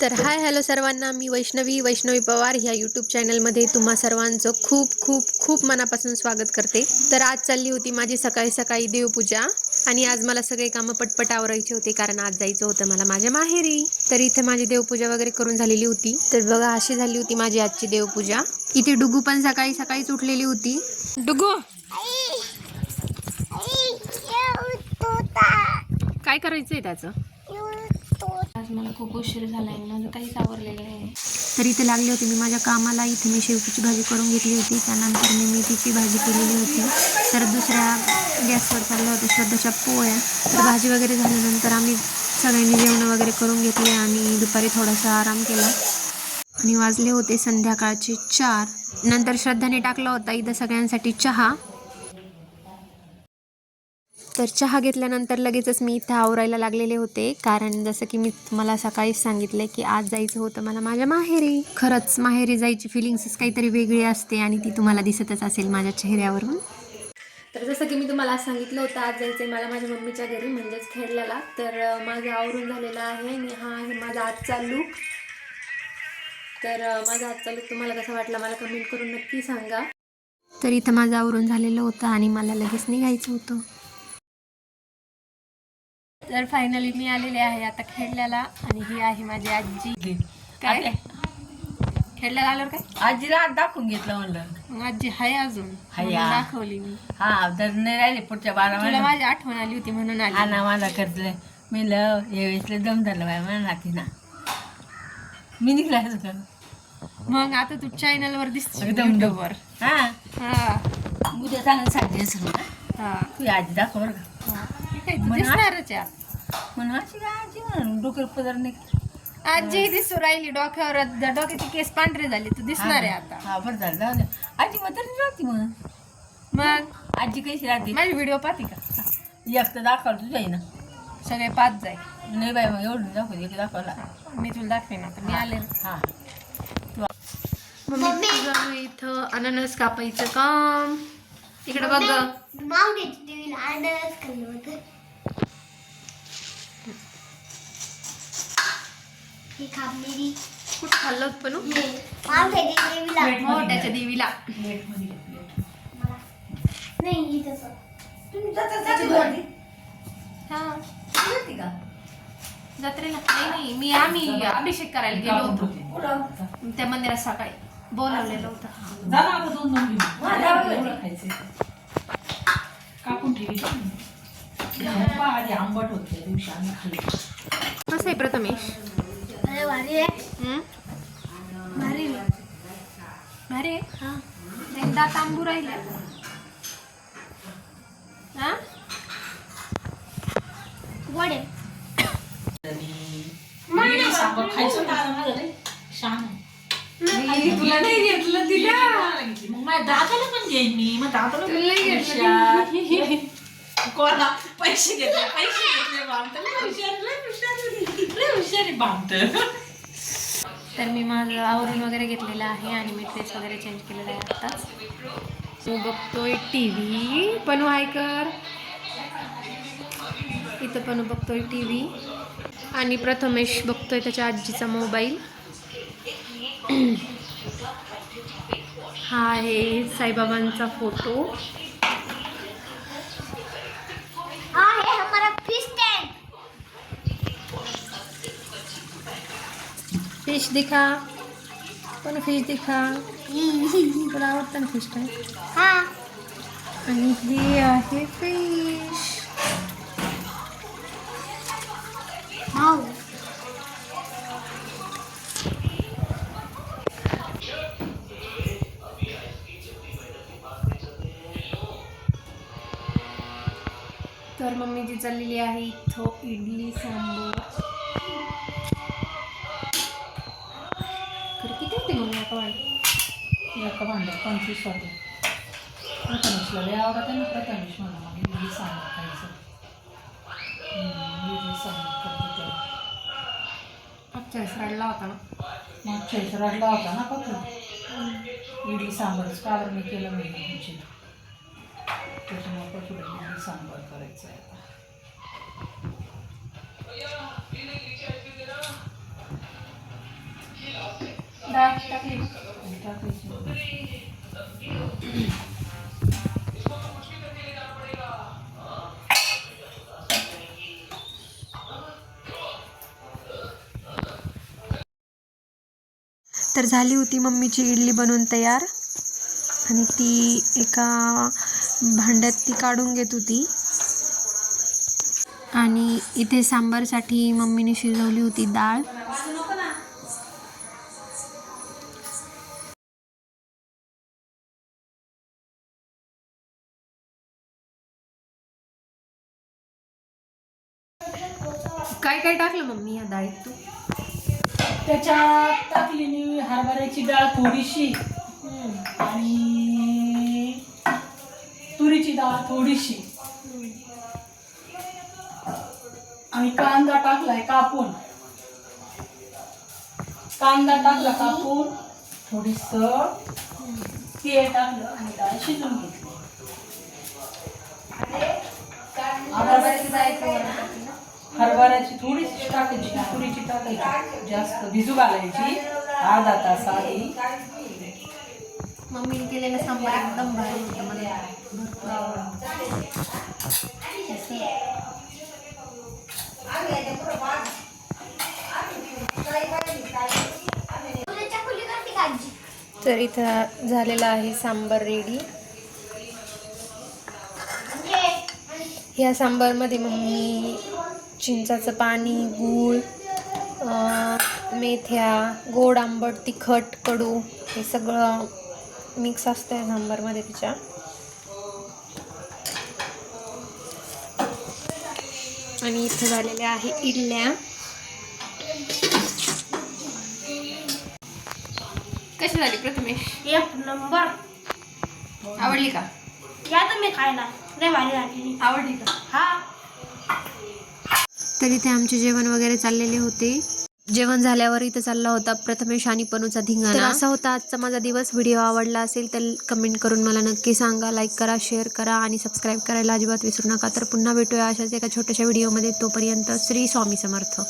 तर hi hello सर्वांना, मी वैष्णवी पवार ह्या यूट्यूब चॅनलमध्ये तुम्हा सर्वांचं खूप खूप खूप मनापासून स्वागत करते. तर आज चालली होती माझी सकाळी सकाळी देवपूजा आणि आज मला सगळे कामं पटपट आवरायचे होते कारण आज जायचं होतं मला माझ्या माहेरी. तर इथे माझी देवपूजा वगैरे करून झालेली होती. तर बघा अशी झाली होती माझी आजची देवपूजा. इथे डुगू पण सकाळी सकाळीच उठलेली होती. डुगू काय करायचंय त्याचं? आज मला खूप उशीर झालाय, माझं काहीच आवरलेलं आहे. तर इथे लागली होती मी माझ्या कामाला. इथे मी शेवटीची भाजी करून घेतली होती, त्यानंतर मी मेथीची भाजी केलेली होती. तर दुसऱ्या गॅसवर चालल्या होत्या श्रद्धाच्या पोळ्या. तर भाजी वगैरे झाल्यानंतर आम्ही सगळ्यांनी जेवण वगैरे करून घेतले आणि दुपारी थोडासा आराम केला आणि वाजले होते संध्याकाळचे 4. नंतर श्रद्धाने टाकला होता इथं सगळ्यांसाठी चहा. तर चहा घेतल्यानंतर लगेचच मी इथं आवरायला लागलेले होते कारण जसं की मी तुम्हाला सकाळीच सांगितलं की आज जायचं होतं मला माझ्या माहेरी. खरंच माहेरी जायची फिलिंग्सच काहीतरी वेगळी असते आणि ती तुम्हाला दिसतच असेल माझ्या चेहऱ्यावरून. तर जसं की मी तुम्हाला आज सांगितलं होतं आज जायचं आहे मला माझ्या मम्मीच्या घरी म्हणजेच खेडल्याला. तर माझं आवरून झालेलं आहे आणि हा आहे माझा आजचा लूक. तर माझा आजचा लूक तुम्हाला कसा वाटला मला कमेंट करून नक्की सांगा. तर इथं माझं आवरून झालेलं होतं आणि मला लगेच निघायचं होतं. तर फायनली मी आलेले आहे आता खेडल्याला आणि ही आहे माझी आजी. काय खेडल्याला आल्यावर काय आजीला आज दाखवून घेतलं म्हणलं. मग आजी हाय अजून म्हणून दाखवली मी. हा तर नाही राहिले पुढच्या 12 तुला महिन्यात. माझी आठवण आली होती म्हणून हा आली. ना मला करतलं मी यावेळेसले दम धरलं बाय म्हणा ती ना मी निघलायचं का मग आता तू चॅनलवर दिसते एकदम युट्यूबवर. हा हा उद्या चांगलं साडी असेल ना हा तू आजी दाखव बरं का ठीक आहे तू दिसणारच आहे. म्हणून अशी काय आजी म्हणून डोक्यावर पदर नाही. आजी दिसू राहिली डोक्यावर डोक्याचे केस पांढरे झाले तू दिसणार आहे आता. हा बरं झालं जाऊ दे. आजी मग तरी राहते मग आजी कशी राहते माझी व्हिडिओ पाहते का? एक तर दाखवलं तुझ्या ना सगळे पाच जाय नाही बाई मग एवढं दाखवते एक दाखवला मी तुला दाखवेन आता मी आले. हा मम्मी तुझं इथं अननस कापायचं काम. इकडे बघ कुठं खाल्लं पण मोठ्याच्या देवीला. जत्रेला नाही मी आम्ही अभिषेक करायला गेलो होतो त्या मंदिरात सकाळी बोलावलेलं होतं. कापून ठेवी आंबट होते दिवशी आम्ही खाल्ली. कसं आहे प्रथमेश? भारी आहे. दात आंबू राहिले. हा वडे तुला नाही घेतलं तिला मग माझ्या दादाला पण घेईन मी मग दादाला कोणा पैसे घेतले तर मी माझं आवरून वगैरे घेतलेलं आहे आणि मी ड्रेस वगैरे चेंज केलेला आहे आत्ताच. तो बघतोय TV पण कर इथं पण बघतोय TV आणि प्रथमेश बघतोय त्याच्या आजीचा मोबाईल. हा आहे साईबाबांचा फोटो. फिश दिखा पण फिश दिखा तुला आवडतं ना फिश काय? आणि हे आहे फिश. तर मम्मी जी चाललेली आहे इथं इडली सांबर. खरं किती होते मग एका भांड्यात 25 होते. प्रथमेशला लय आवडत ना प्रथमेश म्हणा मग इडली सांबार खायचं. इडली सांबार करते मागच्या वेळेस रडला होता ना. मागच्या वेळेस रडला होता ना पत्र इडली सांबारच का बरं मी केलं नाही त्याच्यामुळे पत्र इडली सांबार करायचं आहे आता. डाळ टाकली टाकायची. तर झाली होती मम्मीची इडली बनवून तयार आणि ती एका भांड्यात ती काढून घेत होती. आणि इथे सांबारसाठी मम्मीने शिजवली होती डाळ. काय काय टाकलं मम्मी या डाळीत तू? त्याच्यात टाकली मी हरभऱ्याची डाळ थोडीशी आणि तुरीची डाळ थोडीशी आणि कांदा टाकलाय कापून. कांदा टाकला कापून, थोडीसं तेल टाकलं आणि डाळ शिजवून घेतली. हरभऱ्याची थोडीशी टाकायची, तुरीची टाकायची, जास्त भिजू घालायची अर्धा तास आधी. मम्मीने केलेलं सांबार एकदम भारी होतं, मला भरपूर आवडलं. तर इथं झालेला आहे सांबार रेडी. ह्या सांबारमध्ये मम्मी चिंचाचं पाणी, गूळ, मेथ्या, गोड, आंबट, तिखट, कडू हे सगळं मिक्स असतं या सांबारमध्ये तिच्या. आणि इथं झालेल्या आहे इडल्या. कशी झाली प्रथमेश? एक नंबर. आवडली का? या तुम्ही खायला, लय भारी झाली. आवडली का? हा. तर इथे आमचे जेवण वगैरे चाललेले होते. जेवण झाल्यावर इथं चालला होता प्रथमेश आणि पनूचा धिंगाणा. तर असा होता आजचा माझा दिवस. व्हिडिओ आवडला असेल तर कमेंट करून मला नक्की सांगा. लाईक करा, शेअर करा आणि सबस्क्राईब करायला अजिबात विसरू नका. तर पुन्हा भेटूया अशाच एका छोट्याशा व्हिडिओमध्ये. तोपर्यंत श्री स्वामी समर्थ.